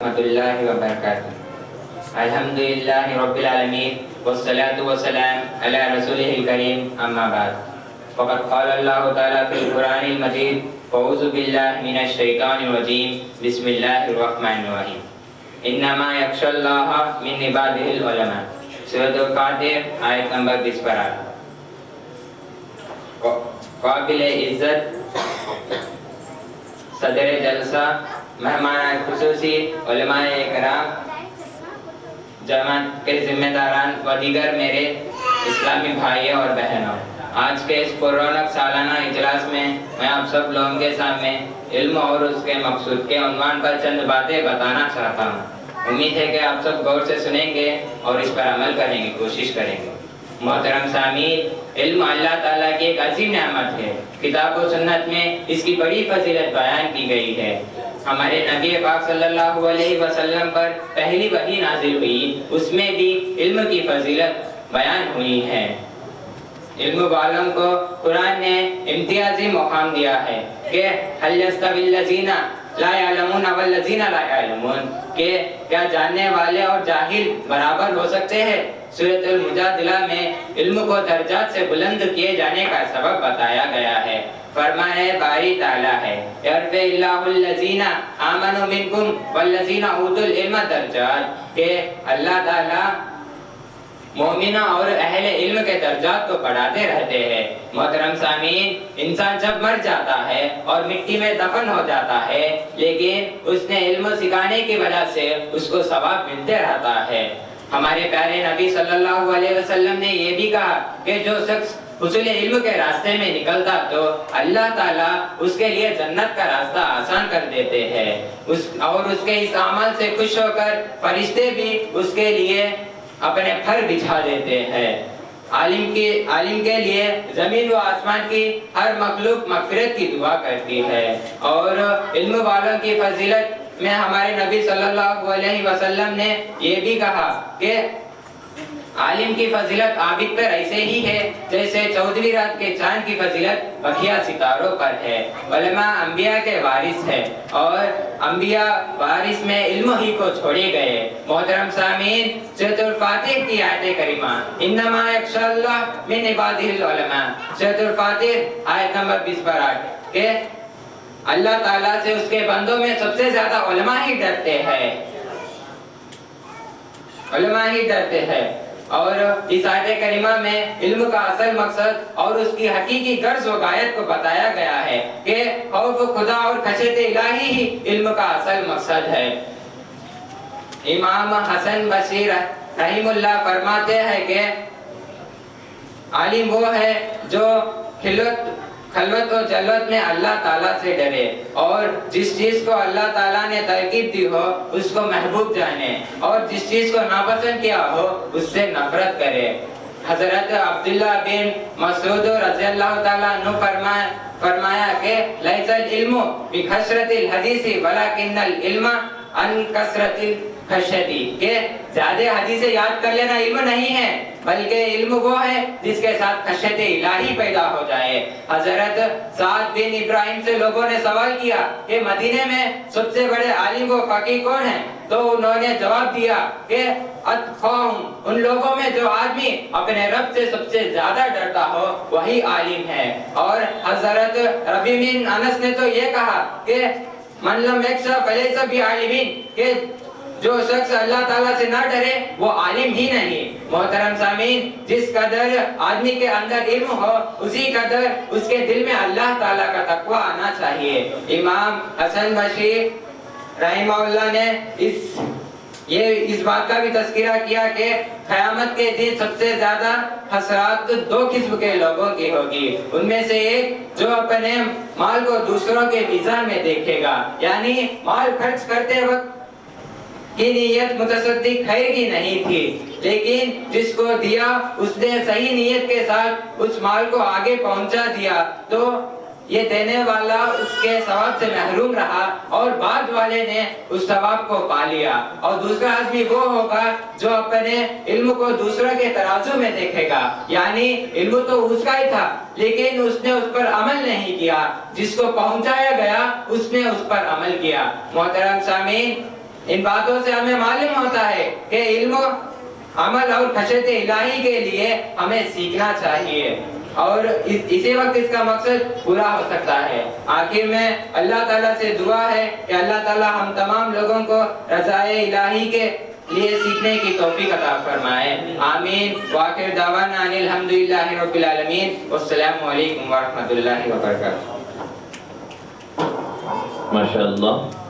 Warahmatullahi wabarakatuh. Alhamdulillahi rabbil alamin wassalatu wassalam ala rasulihil karim amma ba'd. Faqad qala Allah ta'ala fil Qur'anil Majid a'udzu billahi minasy syaithanir rajim. Bismillahirrahmanirrahim. Innama yakhshallaha min ibadihil ulama. Surah Al-Fatir ayat number 20 पर काबिल इज्जत सदर जलसा मेहमान खुसूसी उलमाए इकराम जमात के जिम्मेदारान व दीगर मेरे इस्लामी भाइयों और बहनों, आज के इस पुरौनक सालाना इजलास में मैं आप सब लोगों के सामने इल्म और उसके मकसूद के उन्वान पर चंद बातें बताना चाहता हूँ। उम्मीद है कि आप सब गौर से सुनेंगे और इस पर अमल करने की कोशिश करेंगे। मोहतरम सामीन, इल्म अल्लाह ताला की एक अजीम नेमत है। किताब और सुन्नत में इसकी बड़ी फजीलत बयान की गई है। हमारे नबी पाक सल्लल्लाहु अलैहि वसल्लम पर पहली वही नाजिल हुई, उसमें भी इल्म की फजीलत बयान हुई है। इल्म वालों को कुरान ने इम्तियाजी मुकाम दिया है कि हल यस्तविल लज़ीना ला यअलमून वल लज़ीना ला यअलमून, कि क्या जानने वाले और जाहिल बराबर हो सकते हैं। सूरह मुजादिला में इल्म को दर्जात से बुलंद किए जाने का सबब बताया गया है। फरमाए बारी ताला है यरफ़िल्लाहुल लज़ीना आमनु मिनकुम वल्लज़ीना ऊतुल इल्म दर्जात, कि अल्लाह ताला मोमिना और अहले इल्म के दर्जात को बढ़ाते रहते हैं। मोहतरम सामीन, इंसान जब मर जाता है और मिट्टी में दफन हो जाता है, लेकिन उसने इल्म सिखाने की वजह से उसको सवाब मिलते रहता है। हमारे प्यारे नबी सल्लल्लाहु अलैहि वसल्लम ने ये भी कहा कि जो शख्स हुसूल इल्म के रास्ते में निकलता तो अल्लाह ताला उसके लिए जन्नत का रास्ता आसान कर देते हैं। और उसके इस अमल से खुश होकर फरिश्ते भी उसके लिए अपने फर बिछा देते हैं। आलिम के लिए जमीन व आसमान की हर मखलूक मगफिरत की दुआ करती है। और इल्म वालों की फजीलत में हमारे नबी सल्लल्लाहु अलैहि वसल्लम ने ये भी कहा कि आलिम की फजीलत आबिद पर ऐसे ही है जैसे 14वीं रात के चांद की फजीलत बखिया सितारों पर है। उलमा अंबिया के वारिस है और अंबिया वारिस में इल्म ही को छोड़े गए। मोहतरम सामीन, सूरह फातिर की आयत करीमा इन्नमा यख्शल्लाह मिन इबादिहिल उलमा, सूरह फातिर आयत नंबर 20 पर के अल्लाह ताला से उसके बंदों में सबसे ज्यादा उलमा ही डरते हैं, उलमा ही डरते हैं। और इस आयत करीमा में इल्म का असल मकसद और उसकी हकीकी गर्ज व गायत को बताया गया है कि खौफ खुदा और खशयत इलाही ही इल्म का असल मकसद है। इमाम हसन बसरी रहीमुल्लाह फरमाते हैं कि आलिम वो है जो खलवत और जलवत में अल्लाह ताला से डरे और जिस चीज को अल्लाह ताला ने तरकीब दी हो उसको महबूब जाने और जिस चीज को नापसंद किया हो उससे नफरत करे। हजरत अब्दुल्लाह बिन मसूद रज़ियल्लाहु ताला अन्हु फरमाया कि लैसल इल्मु बिकसरतिल हदीसी वलाकिन्नल इल्मा अन कसरतिल खशयती, के ज्यादा हदीसें याद कर लेना इल्म नहीं है, बल्कि इल्म वो है जिसके साथ खशयत इलाही पैदा हो जाए। हजरत साद बिन इब्राहिम से लोगों ने सवाल किया कि मदीने में सबसे बड़े आलिम व फकीह कौन है, तो उन्होंने जवाब दिया कि अत्क़ाहुम, उन लोगों में जो आदमी अपने रब से सबसे ज्यादा डरता हो वही आलिम है। और हजरत रबी बिन अनस ने तो ये कहा कि मन लम यख्शा फलैसा बिआलिमीन, के जो शख्स अल्लाह ताला से ना डरे वो आलिम ही नहीं। मोहतरम सामीन, जिस कदर आदमी के अंदर इल्म हो उसी कदर उसके दिल में अल्लाह ताला का तकवा आना चाहिए। इमाम हसन बसरी रहमहुल्लाह ने इस बात का भी तज़किरा किया कि क़यामत के दिन सबसे ज्यादा हसरात 2 किस्म के लोगों की होगी। उनमें से एक जो अपने माल को दूसरों के मीज़ान में देखेगा, यानी माल खर्च करते वक्त की नीयत मुतसद्दिक खैर की नहीं थी, लेकिन जिसको दिया उसने सही नीयत के साथ उस माल को आगे पहुंचा दिया, तो ये देने वाला उसके सवाब से महरूम रहा और बाद वाले ने उस सवाब को पा लिया। और दूसरा आदमी वो होगा जो अपने इल्म को दूसरों के तराजू में देखेगा, यानी इल्म तो उसका ही था लेकिन उसने उस पर अमल नहीं किया, जिसको पहुंचाया गया उसने उस पर अमल किया। मोहतरम सामीन, ان باتوں سے ہمیں معلوم ہوتا ہے کہ علم عمل اور خشیت الہی کے لیے ہمیں سیکھنا چاہیے اور اسی وقت اس کا مقصد پورا ہو سکتا ہے۔ آخر میں اللہ تعالیٰ سے دعا ہے کہ اللہ تعالیٰ ہم تمام لوگوں کو رضائے الہی کے لیے سیکھنے کی توفیق عطا فرمائے، آمین۔ وآخر دعوانا ان الحمدللہ رب العالمین، والسلام علیکم ورحمۃ اللہ وبرکاتہ۔ ماشاءاللہ۔